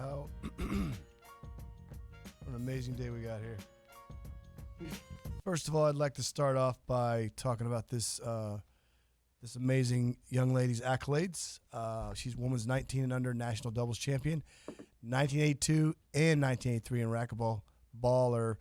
How what an amazing day we got here. First of all, I'd like to start off by talking about this this amazing young lady's accolades. She's women's 19 and under national doubles champion, 1982 and 1983 in racquetball. Baller,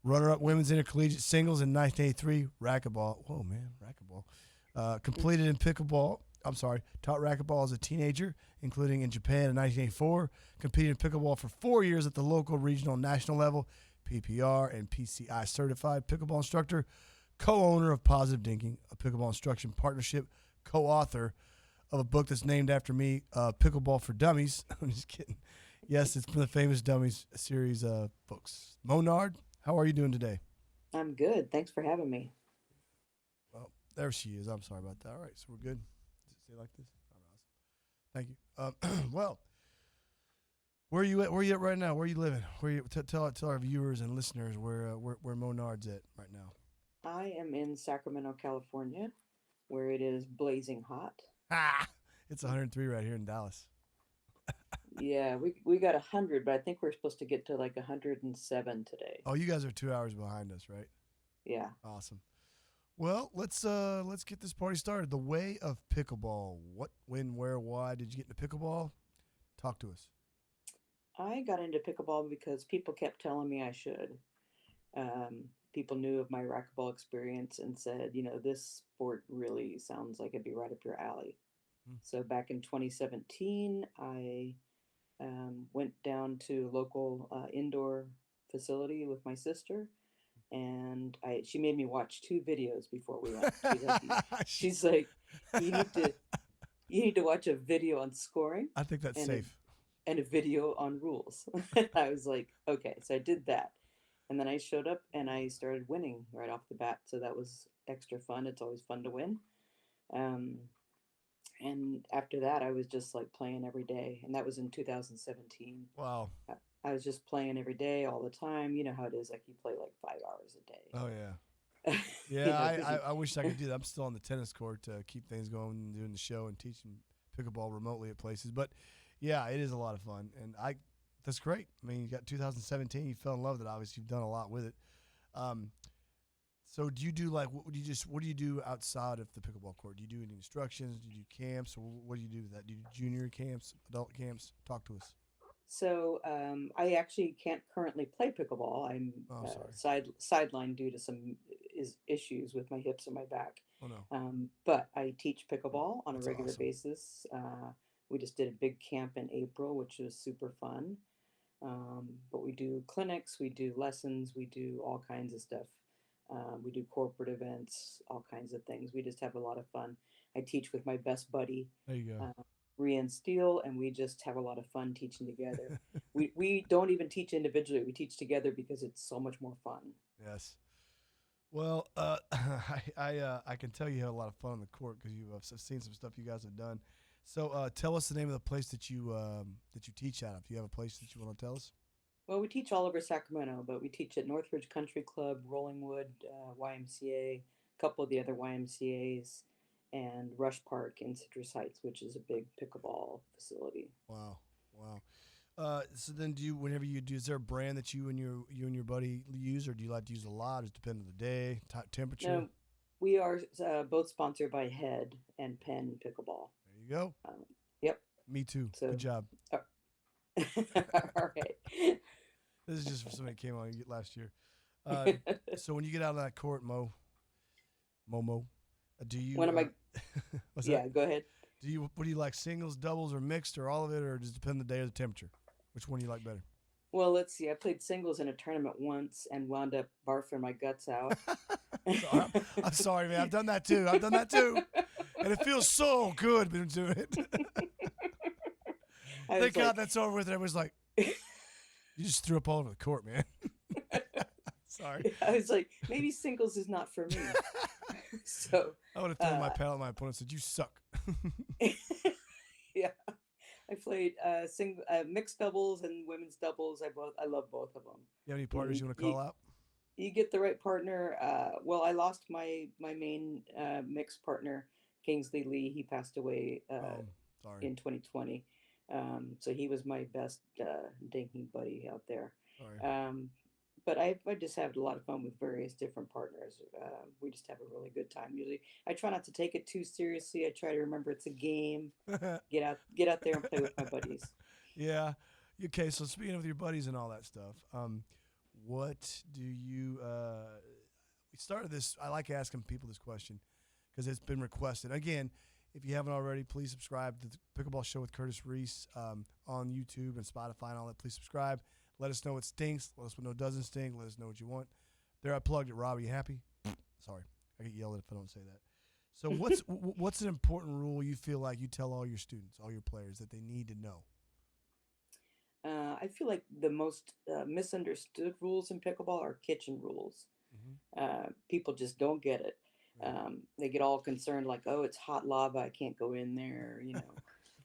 runner-up women's intercollegiate singles in 1983 racquetball. Whoa, man, racquetball. Completed in pickleball. Taught racquetball as a teenager, including in Japan in 1984. Competed in pickleball for 4 years at the local, regional, and national level. PPR and PCI certified pickleball instructor. Co-owner of Positive Dinking, a pickleball instruction partnership. Co-author of a book that's named after me, Pickleball for Dummies. I'm just kidding. Yes, it's from the famous Dummies series of books. Nard, how are you doing today? I'm good. Thanks for having me. Well, there she is. I'm sorry about that. All right, so we're good. Does it stay like this? All right, awesome. Thank you. Well, where are you at? Where are you at right now? Where are you living? Where you tell our viewers and listeners where Nard's at right now? I am in Sacramento, California, where it is blazing hot. Ah, it's 103 right here in Dallas. Yeah, we got 100, but I think we're supposed to get to like 107 today. Oh, you guys are 2 hours behind us, right? Yeah. Awesome. Well, let's get this party started. The way of pickleball. What, when, where, why did you get into pickleball? Talk to us. I got into pickleball because people kept telling me I should. People knew of my racquetball experience and said, this sport really sounds like it'd be right up your alley. Hmm. So back in 2017, I went down to local indoor facility with my sister, and she made me watch two videos before we went. She's like, you need to you need to watch a video on scoring I think that's and a safe. and a video on rules. I was like, okay, so I did that, and then I showed up and I started winning right off the bat. So that was extra fun. It's always fun to win. Um, and after that, I was just like playing every day, and that was in 2017. Wow. I, I was just playing every day, all the time. You know how it is, like you play like 5 hours Oh yeah. a day. Yeah, Because I wish I could do that. I'm still on the tennis court to keep things going and doing the show and teaching pickleball remotely at places. But yeah, it is a lot of fun, and that's great. I mean, you got 2017. You fell in love with it. Obviously, you've done a lot with it. Um, so do you do like what do you do outside of the pickleball court? Do you do any instructions? Do you do camps, or what do you do with that? Do you do junior camps, adult camps? Talk to us. I actually can't currently play pickleball. I'm Oh, I'm sorry. sidelined due to some issues with my hips and my back. Oh no, But I teach pickleball on a that's regular awesome. basis. We just did a big camp in April, which was super fun. But we do clinics, we do lessons, we do all kinds of stuff. We do corporate events, all kinds of things. We just have a lot of fun. I teach with my best buddy, There you uh, Rian Steele, and we just have a lot of fun teaching together. go. We don't even teach individually. We teach together because it's so much more fun. Yes. Well, I can tell you had a lot of fun on the court because I've seen some stuff you guys have done. So tell us the name of the place that you teach out of. Do you have a place that you want to tell us? Well, we teach all over Sacramento, but we teach at Northridge Country Club, Rollingwood YMCA, a couple of the other YMCA's, and Rush Park in Citrus Heights, which is a big pickleball facility. Wow, wow. So then, whenever you do, is there a brand that you and your buddy use, or do you like to use a lot? Does it depend on the day, temperature? Now, we are both sponsored by Head and Penn Pickleball. There you go. Um, yep. Me too. Good So, job. uh, all right. This is just for somebody that came on last year. Uh, so when you get out of that court, Momo, do you? One of my What's that? Yeah, go ahead. What do you like? Singles, doubles, or mixed, or all of it, or does it depend on the day or the temperature? Which one do you like better? Well, let's see. I played singles in a tournament once and wound up barfing my guts out. Sorry, I'm sorry, man. I've done that too. I've done that too, and it feels so good when doing it. I Thank was God like, that's over with. Everyone's like, you just threw up all over the court, man. Sorry. I was like, maybe singles is not for me. So, I would have thrown my uh, paddle at my opponent and said, you suck. yeah, I played mixed doubles and women's doubles. I love both of them. You have any You know, partners you want to call out? you get the right partner. Well, I lost my main mixed partner, Kingsley Lee. He passed away Oh, sorry. in 2020. So he was my best dinking buddy out there. Sorry. Um, but I just have a lot of fun with various different partners. We just have a really good time. Usually, I try not to take it too seriously. I try to remember it's a game. Get out there and play with my buddies. Yeah. Okay. So speaking of your buddies and all that stuff, what do you? We started this. I like asking people this question because it's been requested. Again, if you haven't already, please subscribe to the Pickleball Show with Curtis Reese on YouTube and Spotify and all that. Please subscribe. Let us know what stinks. Let us know what doesn't stink. Let us know what you want. There, I plugged it. Rob, are you happy? Sorry, I get yelled at if I don't say that. So what's an important rule you feel like you tell all your students, all your players, that they need to know? I feel like the most misunderstood rules in pickleball are kitchen rules. People just don't get it. They get all concerned, like, oh, it's hot lava. I can't go in there, you know.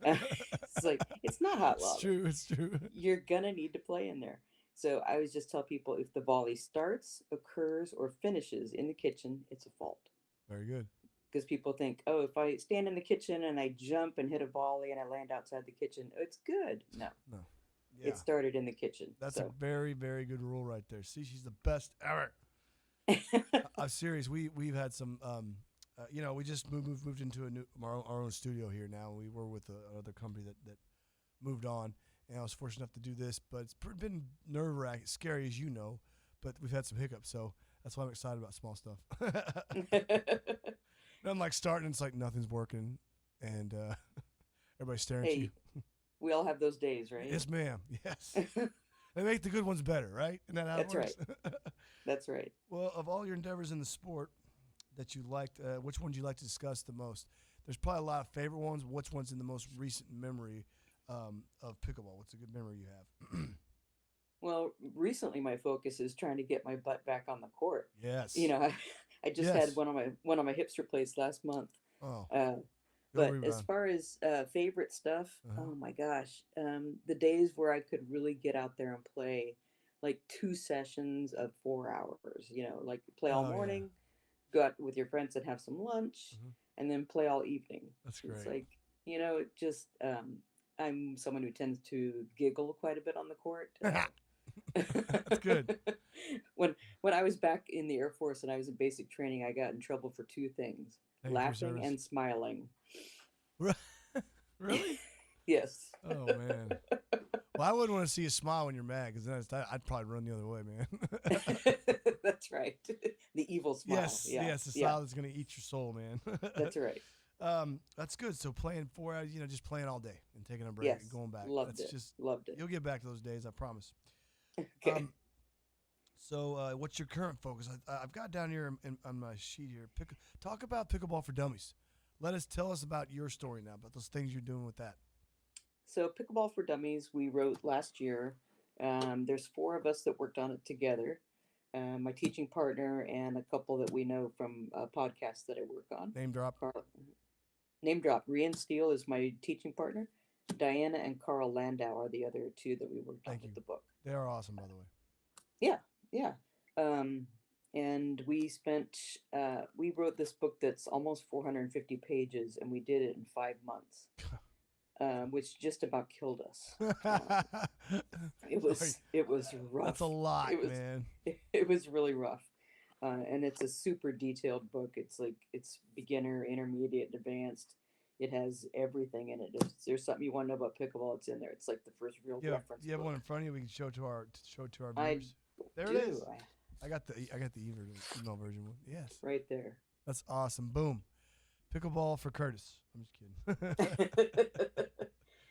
It's like, it's not hot It's lava. true. It's true. You're going to need to play in there. So I always just tell people if the volley starts, occurs, or finishes in the kitchen, it's a fault. Very good. Because people think, oh, if I stand in the kitchen and I jump and hit a volley and I land outside the kitchen, it's good. No. Yeah. It started in the kitchen. That's so. a very, very good rule right there. See, she's the best ever. I'm serious. We've had some, we just moved into our own studio here now. We were with another company that moved on, and I was fortunate enough to do this. But it's been nerve-wracking, scary as you know. But we've had some hiccups, so that's why I'm excited about small stuff. I'm like starting, it's like nothing's working, and everybody's staring at you. We all have those days, right? Yes, ma'am. Yes. They make the good ones better, right? Isn't that how That's it works? right. That's right. Well, of all your endeavors in the sport that you liked, which one do you like to discuss the most? There's probably a lot of favorite ones. Which one's in the most recent memory of pickleball? What's a good memory you have? Well, recently my focus is trying to get my butt back on the court. Yes. You know, I just had one of my hips replaced last month. Oh. But as far as favorite stuff, oh my gosh, the days where I could really get out there and play like 2 sessions of 4 hours, you know, like play all morning, go out with your friends and have some lunch, and then play all evening. That's great. It's like, you know, it just, I'm someone who tends to giggle quite a bit on the court. That's good. When I was back in the Air Force and I was in basic training, I got in trouble for 2 things: laughing and smiling. Really? Yes. Oh man. Well, I wouldn't want to see you smile when you're mad, because then I'd probably run the other way, man. That's right. The evil smile. Yes, yes, the smile that's gonna eat your soul, man. That's right. That's good. So playing 4 hours, just playing all day and taking a break and going back. Loved it. You'll get back to those days, I promise. Okay. So what's your current focus? I've got down here on my sheet here. Talk about Pickleball for Dummies. Tell us about your story now, about those things you're doing with that. So Pickleball for Dummies, we wrote last year. There's 4 of us that worked on it together. My teaching partner and a couple that we know from podcasts that I work on. Name drop. Name drop. Rian Steele is my teaching partner. Diana and Carl Landau are the other 2 that we worked on with the book. They are awesome, by the way. Yeah. And we wrote this book that's almost 450 pages, and we did it in 5 months. Which just about killed us. It was rough. That's a lot, man. It was really rough. And it's a super detailed book. It's beginner, intermediate, advanced. It has everything in it. If there's something you want to know about pickleball, it's in there. It's like the first real reference. You have book. one in front of you. We can show to our viewers. There it is. I got the email version one. Yes. Right there. That's awesome. Boom. Pickleball for Curtis. I'm just kidding.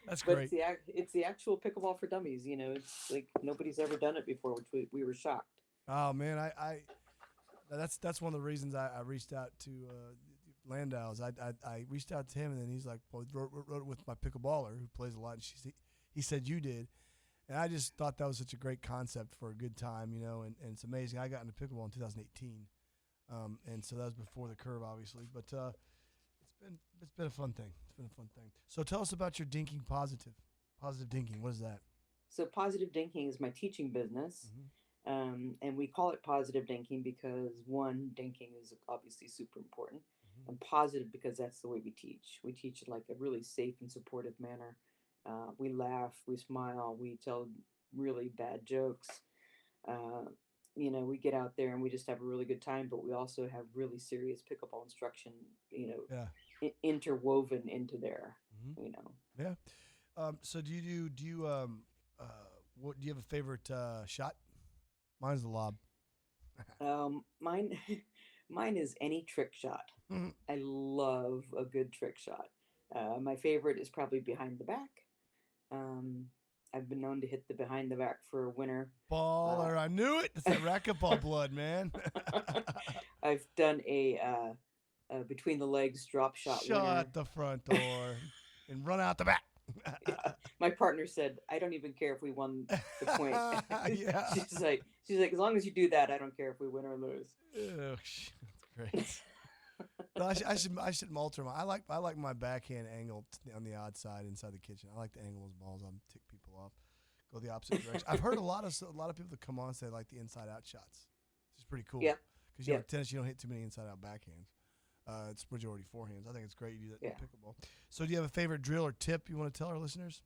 That's great. But it's the actual Pickleball for Dummies. You know, it's like nobody's ever done it before, which we were shocked. Oh man, that's one of the reasons I reached out to Landau's. I reached out to him, and then he's like, well, wrote it with my pickleballer who plays a lot, and he said you did. And I just thought that was such a great concept for a good time, and it's amazing. I got into pickleball in 2018, and so that was before the curve, obviously. But it's been a fun thing. It's been a fun thing. So tell us about your dinking positive dinking. What is that? So positive dinking is my teaching business, and we call it positive dinking because one, dinking is obviously super important, and positive because that's the way we teach. We teach in like a really safe and supportive manner. We laugh, we smile, we tell really bad jokes. Uh, we get out there and we just have a really good time, but we also have really serious pickleball instruction, Yeah. interwoven into there, Hmm. you know. Yeah. So uh, what do you have a favorite shot? Mine's the lob. Mine, mine is any trick shot. Mhm. I love a good trick shot. My favorite is probably behind the back. Um, I've been known to hit the behind the back for a winner. Uh, Baller. I knew it. It's that racquetball blood, man. I've done a between the legs drop shot winner. Shut the front door and run out the back. Yeah, my partner said, "I don't even care if we won the point." Yeah. she's like, as long as you do that, I don't care if we win or lose. Oh, that's great. No, I should alter my. I like my backhand angle on the odd side inside the kitchen. I like to angle those balls. I'm tick people off. Go the opposite direction. I've heard a lot of people that come on say like the inside out shots. It's pretty cool. Yeah, Because yeah, tennis, you don't hit too many inside out backhands. It's majority forehands. I think it's great you do that yeah. in pickleball. So do you have a favorite drill or tip you want to tell our listeners?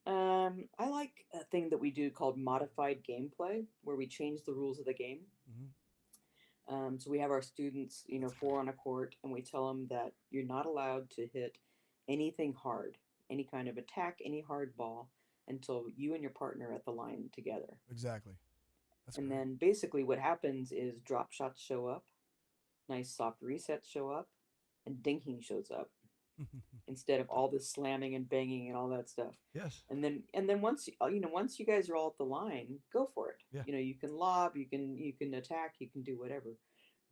I like a thing that we do called modified gameplay, where we change the rules of the game. Mm-hmm. So we have our students, four on a court, and we tell them that you're not allowed to hit anything hard, any kind of attack, any hard ball, until you and your partner are at the line together. Exactly. That's And great. then basically what happens is drop shots show up, nice soft resets show up, and dinking shows up instead of all this slamming and banging and all that stuff. Yes. And then once you guys are all at the line, go for it. Yeah. You can lob, you can attack, you can do whatever,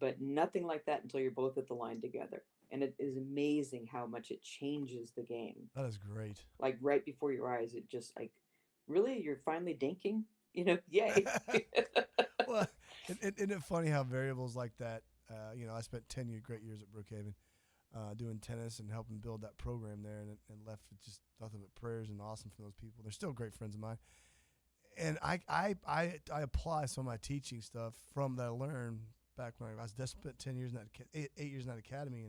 but nothing like that until you're both at the line together. And it is amazing how much it changes the game. That is great. Like right before your eyes, it just like, really, you're finally dinking. Yay. Well, isn't it funny how variables like that? I spent 10 great years at Brookhaven doing tennis and helping build that program there, and left with just nothing but prayers and awesome from those people. They're still great friends of mine, and I apply some of my teaching stuff from that I learned back when I was spent 10 years in that 8 years in that academy,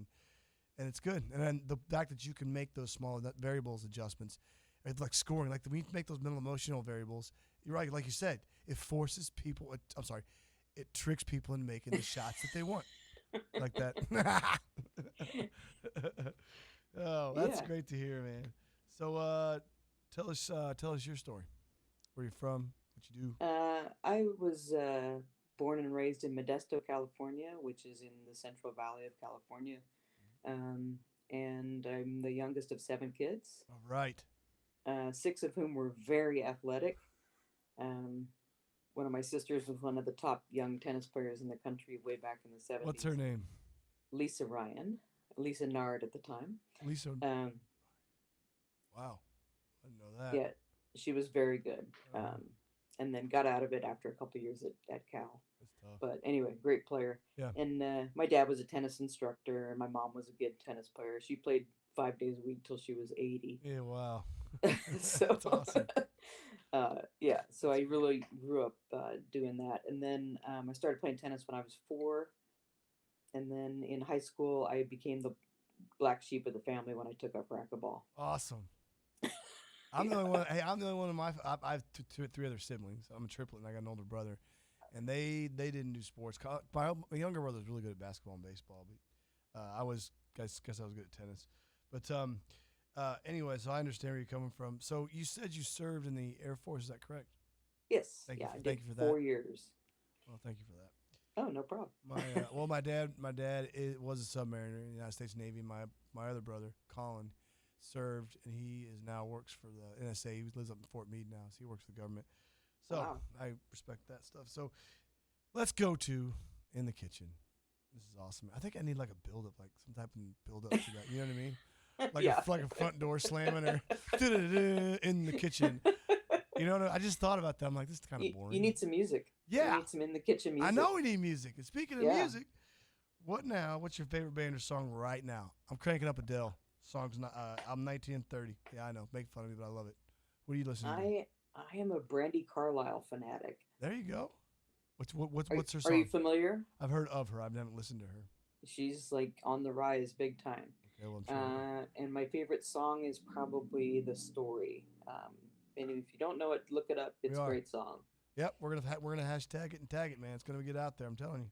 and it's good. And then the fact that you can make those small variables adjustments, it's like scoring, like when you make those mental emotional variables. You're right, like you said, it forces people. I'm sorry, it tricks people into making the shots that they want, like that. Oh, that's Yeah. great to hear, man. So, tell us your story. Where you're from, what you do. I was born and raised in Modesto, California, which is in the Central Valley of California. Um, and I'm the youngest of seven kids, All right. six of whom were very athletic. Um, One of my sisters was one of the top young tennis players in the country way back in the What's 70s. her name? Lisa Ryan, Lisa Nard at the time. Lisa. Um, Wow. I didn't know that. yeah, she was very good. Uh, And then got out of it after a couple of years at Cal. that's tough. But anyway, great player. Yeah. And my dad was a tennis instructor, and my mom was a good tennis player. She played 5 days a week till she was 80. Yeah. Wow. So, That's awesome. yeah, so I really grew up doing that. And then I started playing tennis when I was 4. And then in high school, I became the black sheep of the family when I took up racquetball. Awesome. I'm the only one. Hey, I'm the only one of my. I have three other siblings. I'm a triplet, and I got an older brother, and they didn't do sports. My younger brother was really good at basketball and baseball, but I was guess I was good at tennis. But anyway, so I understand where you're coming from. So you said you served in the Air Force. Is that correct? Yes, Thank yeah, you. I did Thank you for that. 4 years. Well, thank you for that. Oh, no problem. My dad was a submariner in the United States Navy. My other brother, Colin, served, and he now works for the NSA. He lives up in Fort Meade now, so he works for the government. So Wow. I respect that stuff. So let's go to in the kitchen. This is awesome. I think I need like a build up, like some type of build up to that. You know what I mean? Like Yeah. like a front door slamming or in the kitchen. You know what I just thought about that. I'm like, this is kind of boring. You need some music. Yeah. You need some in the kitchen music. I know we need music. And speaking of Yeah. music, what's your favorite band or song right now? I'm cranking up Adele. Song's not. I'm 19 and 30. Yeah, I know. Make fun of me, but I love it. What are you listening to? I am a Brandy Carlisle fanatic. There you go. What's her Are song? you familiar? I've heard of her. I haven't listened to her. She's like on the rise big time. Yeah, well, I'm sure. And my favorite song is probably The Story. And if you don't know it, look it up. We It's a are. great song. Yep, we're gonna hashtag it and tag it, man. It's gonna get out there. I'm telling you.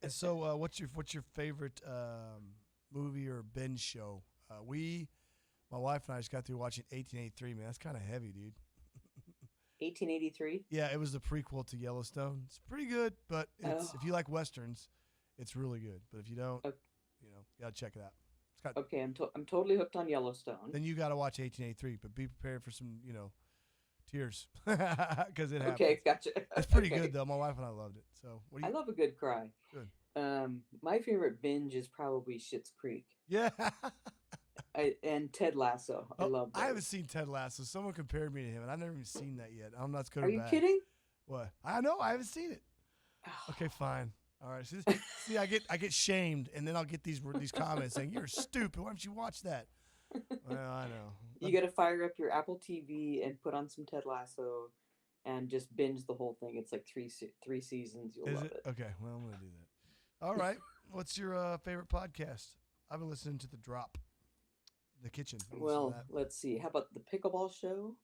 And so, what's your favorite movie or binge show? My wife and I just got through watching 1883. Man, that's kind of heavy, dude. 1883. Yeah, it was the prequel to Yellowstone. It's pretty good, but if you like westerns, it's really good. But if you don't, you gotta check it out. It's got. Okay, I'm totally hooked on Yellowstone. Then you gotta watch 1883, but be prepared for some, tears because it happens. Okay, gotcha. It's pretty good though. My wife and I loved it. So I love a good cry. Good. My favorite binge is probably Schitt's Creek. Yeah. And Ted Lasso. I love those. I haven't seen Ted Lasso. Someone compared me to him, and I've never even seen that yet. I'm not good or Are you bad. kidding? What? I know. I haven't seen it. Okay, fine. All right. See, I get shamed, and then I'll get these comments saying you're stupid. Why don't you watch that? Well, I know. You got to fire up your Apple TV and put on some Ted Lasso, and just binge the whole thing. It's like three seasons. You'll love it. Okay. Well, I'm gonna do that. All right. What's your favorite podcast? I've been listening to The Drop. The Kitchen. Well, let's see. How about the Pickleball Show?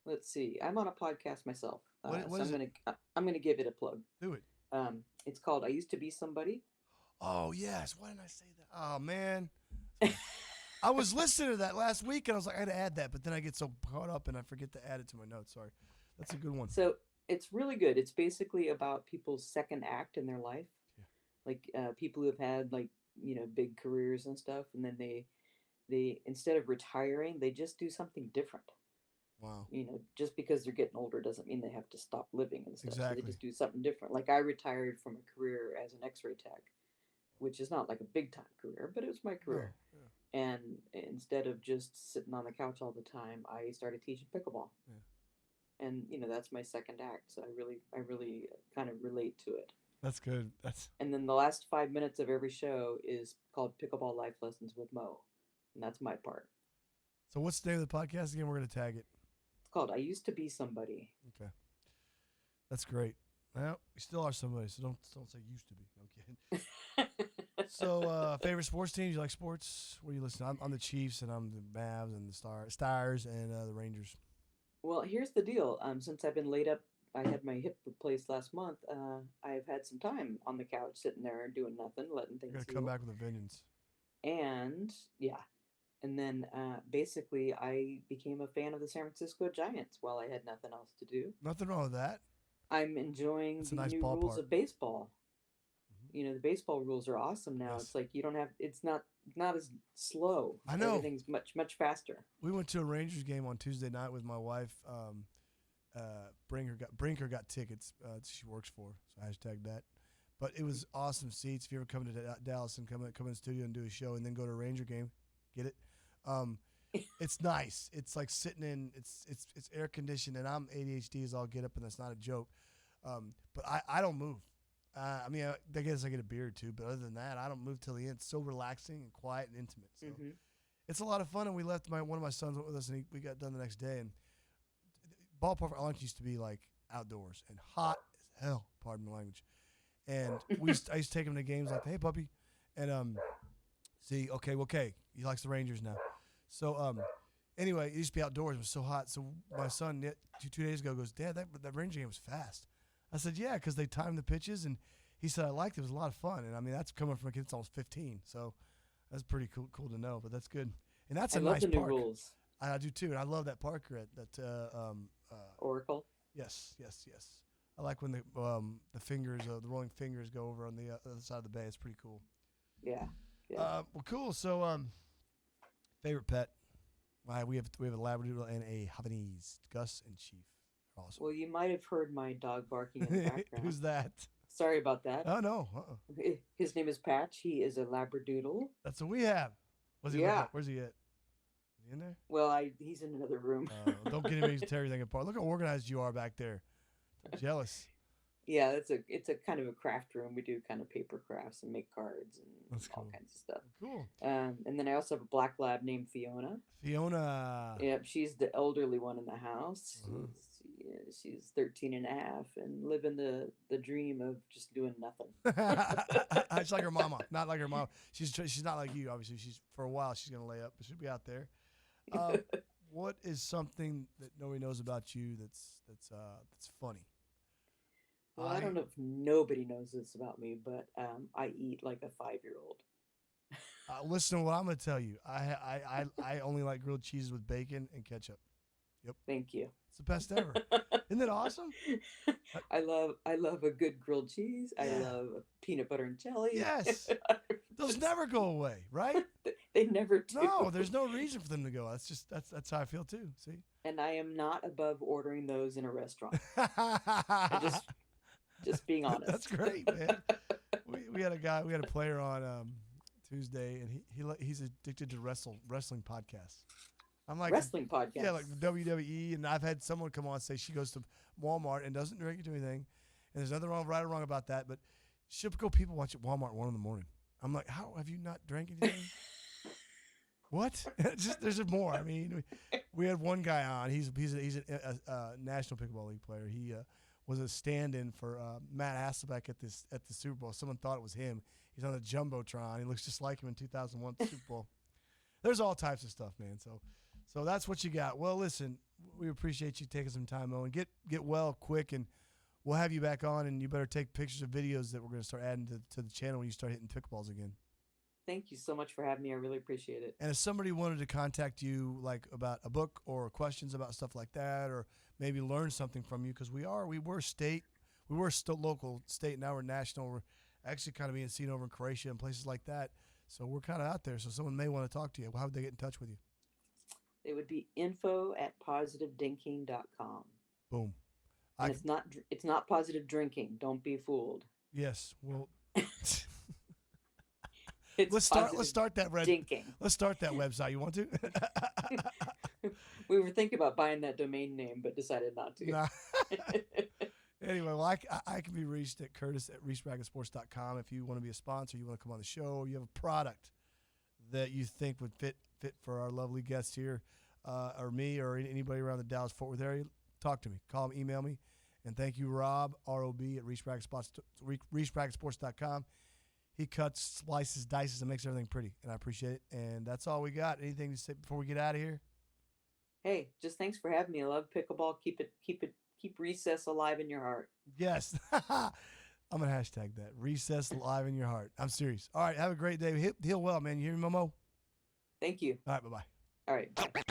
Let's see. I'm on a podcast myself, what so is I'm gonna give it a plug. Do it. It's called I Used to Be Somebody. Oh yes. Why didn't I say that? Oh man. I was listening to that last week, and I was like, I had to add that, but then I get so caught up and I forget to add it to my notes. Sorry. That's a good one. So it's really good. It's basically about people's second act in their life, like people who have had big careers and stuff, and then they instead of retiring, they just do something different. Wow. Just because they're getting older doesn't mean they have to stop living and stuff. Exactly. So they just do something different. Like I retired from a career as an X-ray tech, which is not like a big time career, but it was my career. Yeah. And instead of just sitting on the couch all the time, I started teaching pickleball. Yeah. And that's my second act. So I really kind of relate to it. That's good. And then the last 5 minutes of every show is called Pickleball Life Lessons with Mo. And that's my part. So what's the name of the podcast again? We're going to tag it. It's called I Used to Be Somebody. Okay. That's great. Well, we still are somebody, so don't say used to be. No kidding. So favorite sports teams? You like sports? What do you listen to? I'm the Chiefs, and I'm the Mavs, and the Stars, and the Rangers. Well, here's the deal. Since I've been laid up, I had my hip replaced last month. I've had some time on the couch sitting there doing nothing, letting things You're going to come back with a vengeance. And, yeah. And then basically I became a fan of the San Francisco Giants while I had nothing else to do. Nothing wrong with that. I'm enjoying the new rules of baseball. The baseball rules are awesome now. Yes. It's like you don't have. It's not as slow. I know. Everything's much faster. We went to a Rangers game on Tuesday night with my wife. Brinker got tickets. She works for, so hashtag that. But it was awesome seats. If you ever come to Dallas and come in the studio and do a show and then go to a Ranger game, get it? It's nice. It's like sitting in. It's air conditioned, and I'm ADHD as all get up, and that's not a joke. But I don't move. I guess I get a beer or two, but other than that, I don't move till the end. It's so relaxing and quiet and intimate. So it's a lot of fun. And we left. One of my sons went with us, and we got done the next day. And ballpark for lunch used to be like outdoors and hot as hell. Pardon my language. And I used to take him to games like, hey puppy, and he likes the Rangers now. So anyway, it used to be outdoors. It was so hot. So my son 2 days ago goes, Dad, that Ranger game was fast. I said, yeah, because they timed the pitches, and he said I liked it. It was a lot of fun, and that's coming from a kid that's almost 15. So that's pretty cool to know. But that's good, and that's a nice park. I love the new rules. I do too, and I love that park Oracle. Yes. I like when the fingers, the rolling fingers, go over on the other side of the bay. It's pretty cool. Yeah. Well, cool. So, favorite pet? We have a Labradoodle and a Havanese, Gus and Chief. They're awesome. Well, you might have heard my dog barking in the background. Who's that? Sorry about that. Oh no. His name is Patch. He is a Labradoodle. That's what we have. Where's he at? Is he in there? Well, he's in another room. Don't get him to tear everything apart. Look how organized you are back there. I'm jealous. Yeah, it's a kind of a craft room. We do kind of paper crafts and make cards and all kinds of stuff. Cool. And then I also have a black lab named Fiona. Fiona. Yep, she's the elderly one in the house. she's 13 and a half and living the dream of just doing nothing. It's like her mama, not like her mom. She's not like you, obviously. She's for a while she's gonna lay up, but she'll be out there. What is something that nobody knows about you that's funny? Well, I don't know if nobody knows this about me, but I eat like a 5-year-old. Listen to what I'm going to tell you. I only like grilled cheeses with bacon and ketchup. Yep. Thank you. It's the best ever. Isn't it awesome? I love a good grilled cheese. Yeah. I love peanut butter and jelly. Yes. Those never go away, right? They never do. No, there's no reason for them to go. That's how I feel too. See? And I am not above ordering those in a restaurant. Just being honest. That's great, man. we had a player on Tuesday, and he's addicted to wrestling podcasts. I'm like, wrestling podcasts. Yeah, like the WWE, and I've had someone come on and say she goes to Walmart and doesn't drink or do anything, and there's nothing right or wrong about that, but typical people watch at Walmart at 1 a.m. I'm like, how have you not drank anything? What? There's more. I mean, we had one guy on. He's a National Pickleball League player. He was a stand-in for Matt Hasselbeck at the Super Bowl. Someone thought it was him. He's on the Jumbotron. He looks just like him in 2001 Super Bowl. There's all types of stuff, man. So that's what you got. Well, listen, we appreciate you taking some time, Owen. Get well quick, and we'll have you back on, and you better take pictures of videos that we're going to start adding to the channel when you start hitting pickballs again. Thank you so much for having me. I really appreciate it. And if somebody wanted to contact you, like about a book or questions about stuff like that, or maybe learn something from you, because we were still local state, now we're national. We're actually kind of being seen over in Croatia and places like that. So we're kind of out there. So someone may want to talk to you. How would they get in touch with you? It would be info@positivedinking.com. Boom. And it's not positive drinking. Don't be fooled. Yes. Well, let's start that dinking. Let's start that website. You want to? We were thinking about buying that domain name, but decided not to. Nah. Anyway, well, I can be reached at curtis@reeseracquetsports.com. If you want to be a sponsor, you want to come on the show, or you have a product that you think would fit for our lovely guests here, or me, or anybody around the Dallas-Fort Worth area, talk to me. Call me, email me. And thank you, Rob, R-O-B, at reeseracquetsports.com. He cuts, slices, dices, and makes everything pretty, and I appreciate it. And that's all we got. Anything to say before we get out of here? Hey, just thanks for having me. I love pickleball. Keep recess alive in your heart. Yes. I'm going to hashtag that. Recess alive in your heart. I'm serious. All right. Have a great day. Heal well, man. You hear me, Momo? Thank you. All right. Bye-bye. All right. Bye.